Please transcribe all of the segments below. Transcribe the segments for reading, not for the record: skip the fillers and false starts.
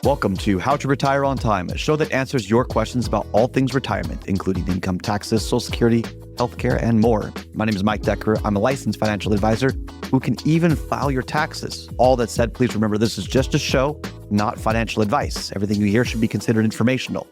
Welcome to How to Retire on Time, a show that answers your questions about all things retirement, including income taxes, Social Security, healthcare, and more. My name is Mike Decker. I'm a licensed financial advisor who can even file your taxes. All that said, please remember this is just a show, not financial advice. Everything you hear should be considered informational.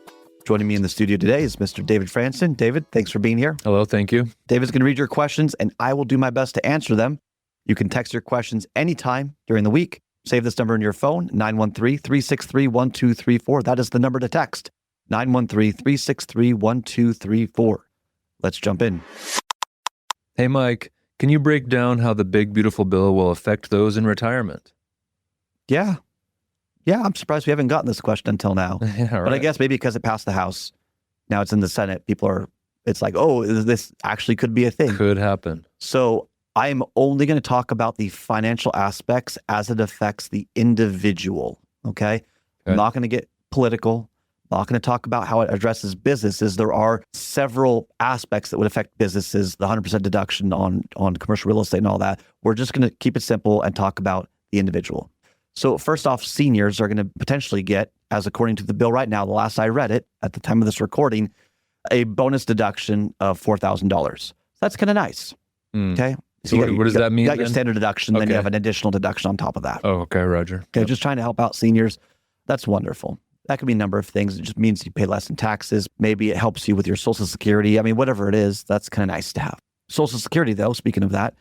Joining me in the studio today is Mr. David Franson. David, thanks for being here. Hello, thank you. David's going to read your questions, and I will do my best to answer them. You can text your questions anytime during the week. Save this number in your phone, 913-363-1234. That is the number to text, 913-363-1234. Let's jump in. Hey, Mike, can you break down how the big, beautiful bill will affect those in retirement? Yeah, I'm surprised we haven't gotten this question until now. Yeah, right. But I guess maybe because it passed the House, now it's in the Senate, it's like, oh, this actually could be a thing. Could happen. So I'm only going to talk about the financial aspects as it affects the individual, okay? I'm not going to get political. I'm not going to talk about how it addresses businesses. There are several aspects that would affect businesses, the 100% deduction on commercial real estate and all that. We're just going to keep it simple and talk about the individual. So first off, seniors are going to potentially get, as according to the bill right now, the last I read it at the time of this recording, a bonus deduction of $4,000. That's kind of nice, okay? So what does that mean? You got your then? standard deduction, then you have an additional deduction on top of that. Oh, okay, Roger. Okay, just trying to help out seniors. That's wonderful. That could be a number of things. It just means you pay less in taxes. Maybe it helps you with your Social Security. I mean, whatever it is, that's kind of nice to have. Social Security, though, speaking of that,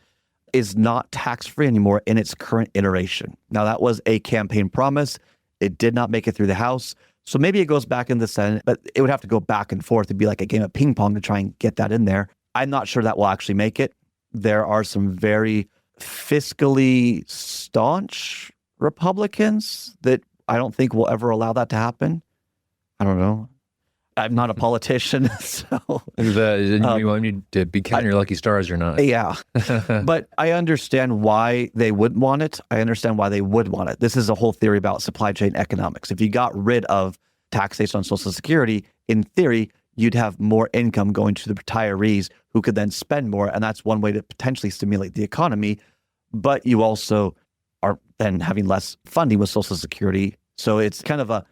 is not tax-free anymore in its current iteration. Now, that was a campaign promise. It did not make it through the House. So maybe it goes back in the Senate, but it would have to go back and forth. It'd be like a game of ping pong to try and get that in there. I'm not sure that will actually make it. There are some very fiscally staunch Republicans that I don't think will ever allow that to happen. I don't know. I'm not a politician, so... You need to be counting your lucky stars or not. Yeah. But I understand why they wouldn't want it. I understand why they would want it. This is a whole theory about supply chain economics. If you got rid of taxation on Social Security, in theory, you'd have more income going to the retirees who could then spend more. And that's one way to potentially stimulate the economy. But you also are then having less funding with Social Security. So it's kind of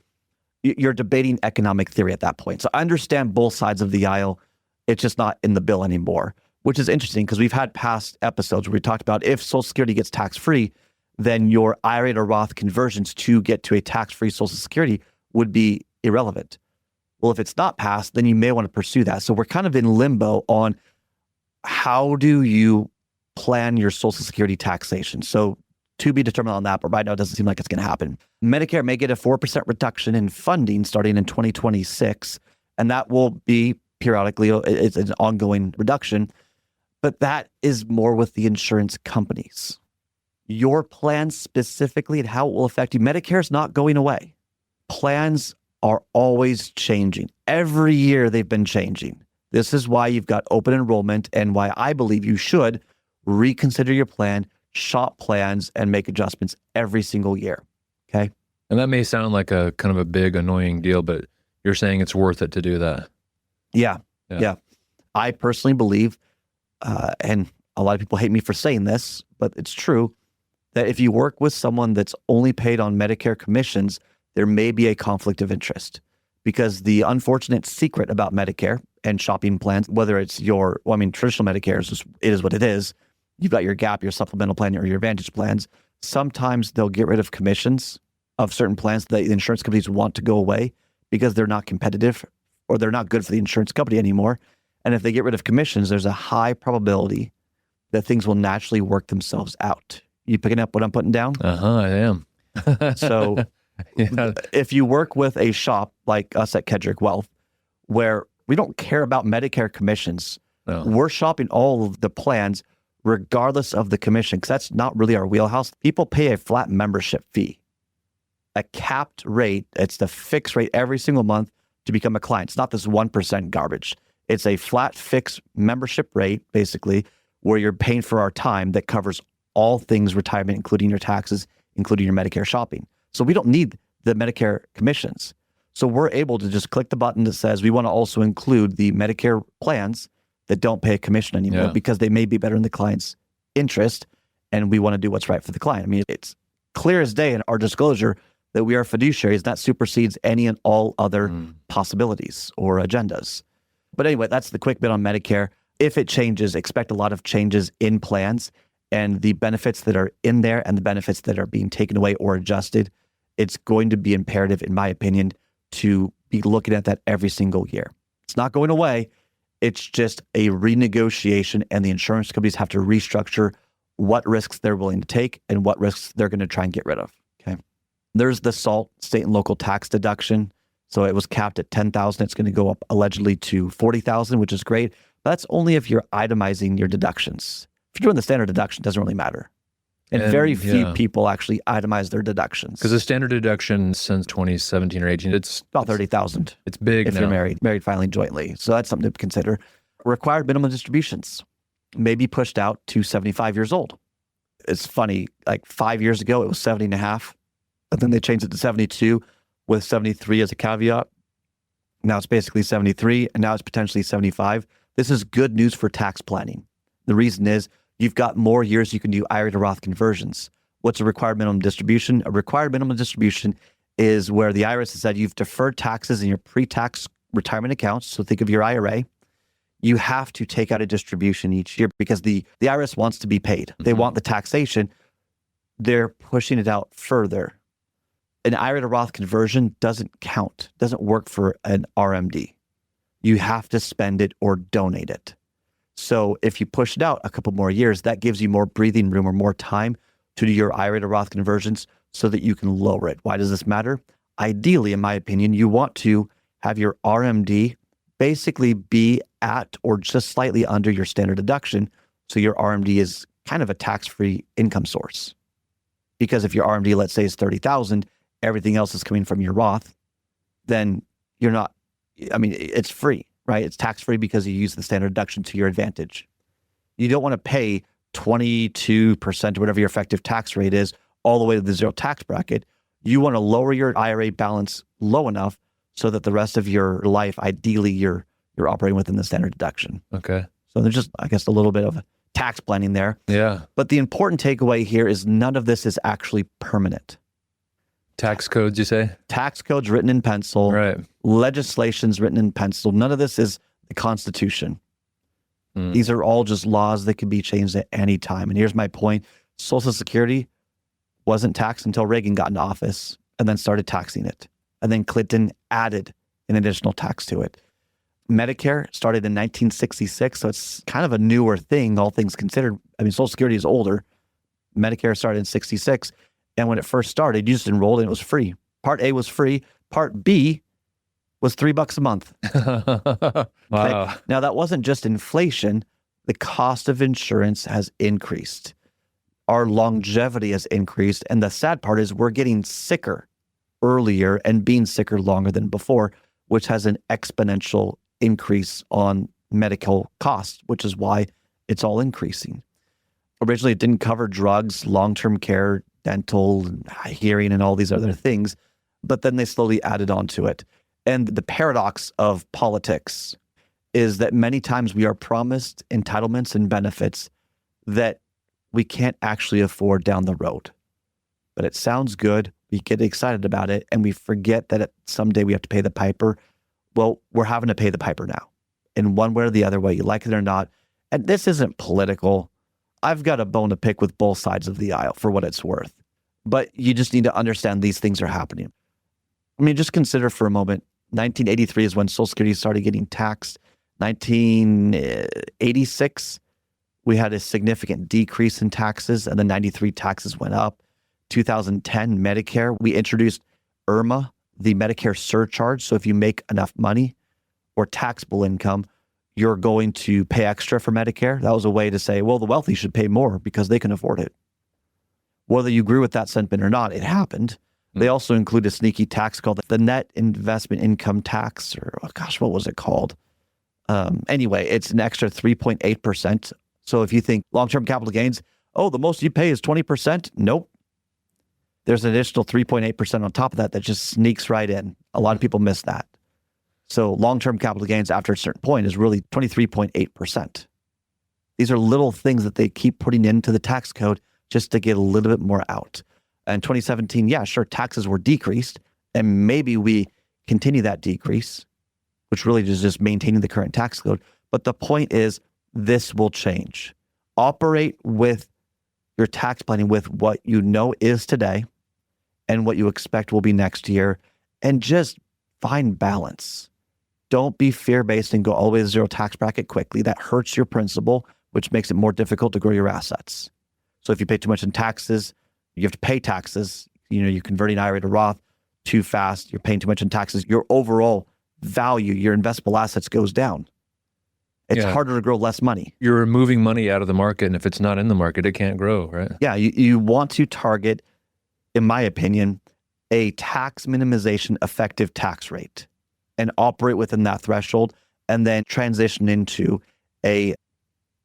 you're debating economic theory at that point. So I understand both sides of the aisle. It's just not in the bill anymore, which is interesting because we've had past episodes where we talked about if Social Security gets tax-free, then your IRA to Roth conversions to get to a tax-free Social Security would be irrelevant. Well, if it's not passed, then you may want to pursue that. So we're kind of in limbo on how do you plan your Social Security taxation. So to be determined on that, but right now it doesn't seem like it's going to happen. Medicare may get a 4% reduction in funding starting in 2026, and that will be periodically, it's an ongoing reduction, but that is more with the insurance companies. Your plan specifically and how it will affect you, Medicare is not going away. Plans are always changing. Every year they've been changing. This is why you've got open enrollment and why I believe you should reconsider your plan, shop plans, and make adjustments every single year. Okay? And that may sound like a kind of a big, annoying deal, but you're saying it's worth it to do that. Yeah. I personally believe, and a lot of people hate me for saying this, but it's true, that if you work with someone that's only paid on Medicare commissions, there may be a conflict of interest, because the unfortunate secret about Medicare and shopping plans, whether it's traditional Medicare it is what it is. You've got your GAP, your supplemental plan, or your Advantage plans. Sometimes they'll get rid of commissions of certain plans that the insurance companies want to go away because they're not competitive or they're not good for the insurance company anymore. And if they get rid of commissions, there's a high probability that things will naturally work themselves out. You picking up what I'm putting down? I am. So if you work with a shop like us at Kedrick Wealth, where we don't care about Medicare commissions, we're shopping all of the plans regardless of the commission, because that's not really our wheelhouse. People pay a flat membership fee, a capped rate. It's the fixed rate every single month to become a client. It's not this 1% garbage. It's a flat fixed membership rate, basically, where you're paying for our time that covers all things retirement, including your taxes, including your Medicare shopping. So we don't need the Medicare commissions. So we're able to just click the button that says we want to also include the Medicare plans that don't pay a commission anymore because they may be better in the client's interest, and we want to do what's right for the client. I mean, it's clear as day in our disclosure that we are fiduciaries. That supersedes any and all other possibilities or agendas. But anyway, that's the quick bit on Medicare. If it changes, expect a lot of changes in plans and the benefits that are in there and the benefits that are being taken away or adjusted. It's going to be imperative, in my opinion, to be looking at that every single year. It's not going away. It's just a renegotiation, and the insurance companies have to restructure what risks they're willing to take and what risks they're going to try and get rid of. Okay. There's the SALT, state and local tax deduction. So it was capped at $10,000. It's going to go up allegedly to $40,000, which is great. But that's only if you're itemizing your deductions. If you're doing the standard deduction, it doesn't really matter. And very few people actually itemize their deductions. Because the standard deduction since 2017 or 18, it's about $30,000. It's big if now. You're married filing jointly. So that's something to consider. Required minimum distributions may be pushed out to 75 years old. It's funny, like 5 years ago, it was 70 and a half. But then they changed it to 72 with 73 as a caveat. Now it's basically 73, and now it's potentially 75. This is good news for tax planning. The reason is you've got more years you can do IRA to Roth conversions. What's a required minimum distribution? A required minimum distribution is where the IRS has said you've deferred taxes in your pre-tax retirement accounts. So think of your IRA. You have to take out a distribution each year because the IRS wants to be paid. They want the taxation. They're pushing it out further. An IRA to Roth conversion doesn't count, doesn't work for an RMD. You have to spend it or donate it. So if you push it out a couple more years, that gives you more breathing room or more time to do your IRA to Roth conversions so that you can lower it. Why does this matter? Ideally, in my opinion, you want to have your RMD basically be at or just slightly under your standard deduction. So your RMD is kind of a tax-free income source. Because if your RMD, let's say, is $30,000, everything else is coming from your Roth, then you're not, it's free, right? It's tax-free because you use the standard deduction to your advantage. You don't want to pay 22% or whatever your effective tax rate is all the way to the zero tax bracket. You want to lower your IRA balance low enough so that the rest of your life, ideally, you're operating within the standard deduction. Okay. So there's just, I guess, a little bit of tax planning there. Yeah. But the important takeaway here is none of this is actually permanent. Tax codes, you say? Tax codes written in pencil. Right. Legislations written in pencil. None of this is the Constitution. These are all just laws that can be changed at any time. And here's my point. Social Security wasn't taxed until Reagan got into office and then started taxing it. And then Clinton added an additional tax to it. Medicare started in 1966, so it's kind of a newer thing, all things considered. Social Security is older. Medicare started in 66. And when it first started, you just enrolled and it was free. Part A was free. Part B was $3 a month. Wow. Okay? Now, that wasn't just inflation. The cost of insurance has increased. Our longevity has increased. And the sad part is we're getting sicker earlier and being sicker longer than before, which has an exponential increase on medical costs, which is why it's all increasing. Originally, it didn't cover drugs, long-term care, dental, hearing, and all these other things, but then they slowly added on to it. And the paradox of politics is that many times we are promised entitlements and benefits that we can't actually afford down the road. But it sounds good, we get excited about it, and we forget that someday we have to pay the piper. Well, we're having to pay the piper now, in one way or the other, whether you like it or not. And this isn't political. I've got a bone to pick with both sides of the aisle for what it's worth. But you just need to understand these things are happening. Just consider for a moment, 1983 is when Social Security started getting taxed. 1986, we had a significant decrease in taxes, and then 93 taxes went up. 2010, Medicare, we introduced IRMA, the Medicare surcharge. So if you make enough money or taxable income, you're going to pay extra for Medicare. That was a way to say, well, the wealthy should pay more because they can afford it. Whether you agree with that sentiment or not, it happened. They also include a sneaky tax called the net investment income tax, or what was it called? Anyway, it's an extra 3.8%. So if you think long-term capital gains, the most you pay is 20%. Nope. There's an additional 3.8% on top of that just sneaks right in. A lot of people miss that. So long-term capital gains after a certain point is really 23.8%. These are little things that they keep putting into the tax code just to get a little bit more out. In 2017, yeah, sure, taxes were decreased, and maybe we continue that decrease, which really is just maintaining the current tax code. But the point is, this will change. Operate with your tax planning with what you know is today and what you expect will be next year, and just find balance. Don't be fear-based and go all the way to zero tax bracket quickly. That hurts your principal, which makes it more difficult to grow your assets. So if you pay too much in taxes, you have to pay taxes. You're converting IRA to Roth too fast. You're paying too much in taxes. Your overall value, your investable assets goes down. It's harder to grow less money. You're removing money out of the market, and if it's not in the market, it can't grow, right? Yeah, you want to target, in my opinion, a tax minimization effective tax rate and operate within that threshold, and then transition into a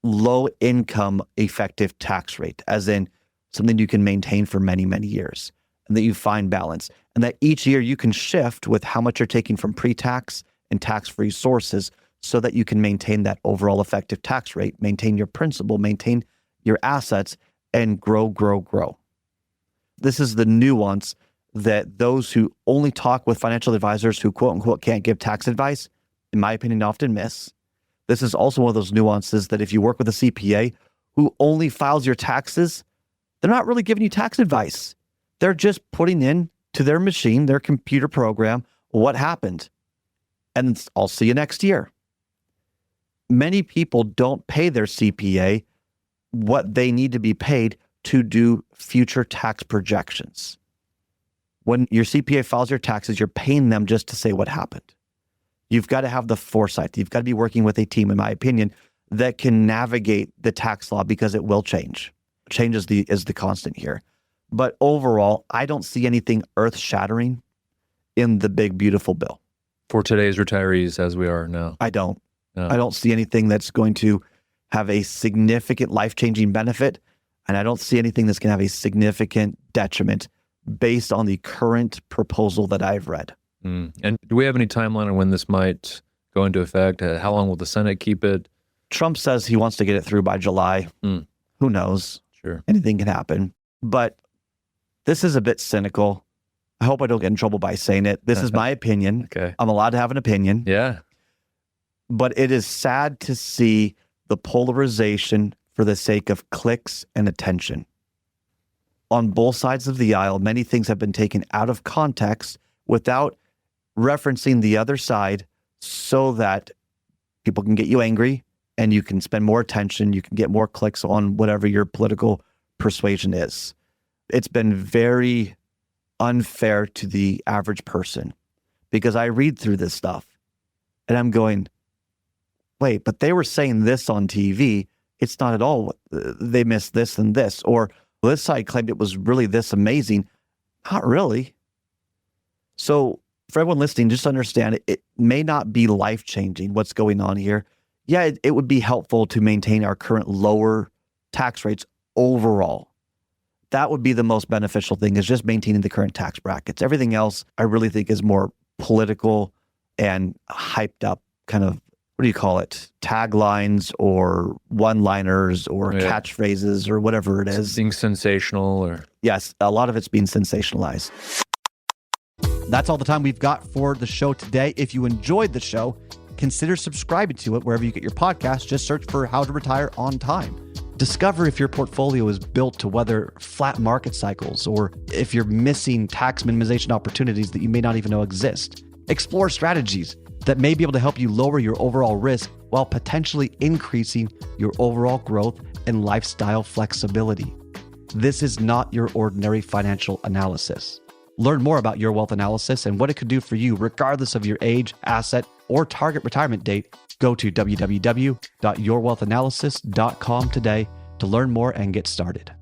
low income effective tax rate, as in something you can maintain for many, many years, and that you find balance. And that each year you can shift with how much you're taking from pre-tax and tax-free sources so that you can maintain that overall effective tax rate, maintain your principal, maintain your assets, and grow, grow, grow. This is the nuance that those who only talk with financial advisors who quote unquote can't give tax advice, in my opinion, often miss. This is also one of those nuances that if you work with a CPA who only files your taxes, they're not really giving you tax advice. They're just putting in to their machine, their computer program, what happened. And I'll see you next year. Many people don't pay their CPA what they need to be paid to do future tax projections. When your CPA files your taxes, you're paying them just to say what happened. You've got to have the foresight. You've got to be working with a team, in my opinion, that can navigate the tax law, because it will change. Change is the constant here. But overall, I don't see anything earth-shattering in the big, beautiful bill. For today's retirees as we are now. I don't. No. I don't see anything that's going to have a significant life-changing benefit, and I don't see anything that's going to have a significant detriment based on the current proposal that I've read. And do we have any timeline on when this might go into effect? How long will the Senate keep it? Trump says he wants to get it through by July. Who knows? Sure. Anything can happen. But this is a bit cynical. I hope I don't get in trouble by saying it. This is my opinion. Okay. I'm allowed to have an opinion. Yeah. But it is sad to see the polarization for the sake of clicks and attention. On both sides of the aisle, many things have been taken out of context without referencing the other side so that people can get you angry and you can spend more attention, you can get more clicks on whatever your political persuasion is. It's been very unfair to the average person, because I read through this stuff and I'm going, wait, but they were saying this on TV. It's not at all. They missed this and this. Or this side claimed it was really this amazing. Not really. So for everyone listening, just understand it may not be life-changing what's going on here. Yeah, it would be helpful to maintain our current lower tax rates overall. That would be the most beneficial thing, is just maintaining the current tax brackets. Everything else, I really think, is more political and hyped up kind of, what do you call it? Taglines or one-liners or catchphrases or whatever it is. Being sensational or... Yes, a lot of it's being sensationalized. That's all the time we've got for the show today. If you enjoyed the show, consider subscribing to it wherever you get your podcast. Just search for How to Retire on Time. Discover if your portfolio is built to weather flat market cycles, or if you're missing tax minimization opportunities that you may not even know exist. Explore strategies that may be able to help you lower your overall risk while potentially increasing your overall growth and lifestyle flexibility. This is not your ordinary financial analysis. Learn more about Your Wealth Analysis and what it could do for you regardless of your age, asset, or target retirement date. Go to www.yourwealthanalysis.com today to learn more and get started.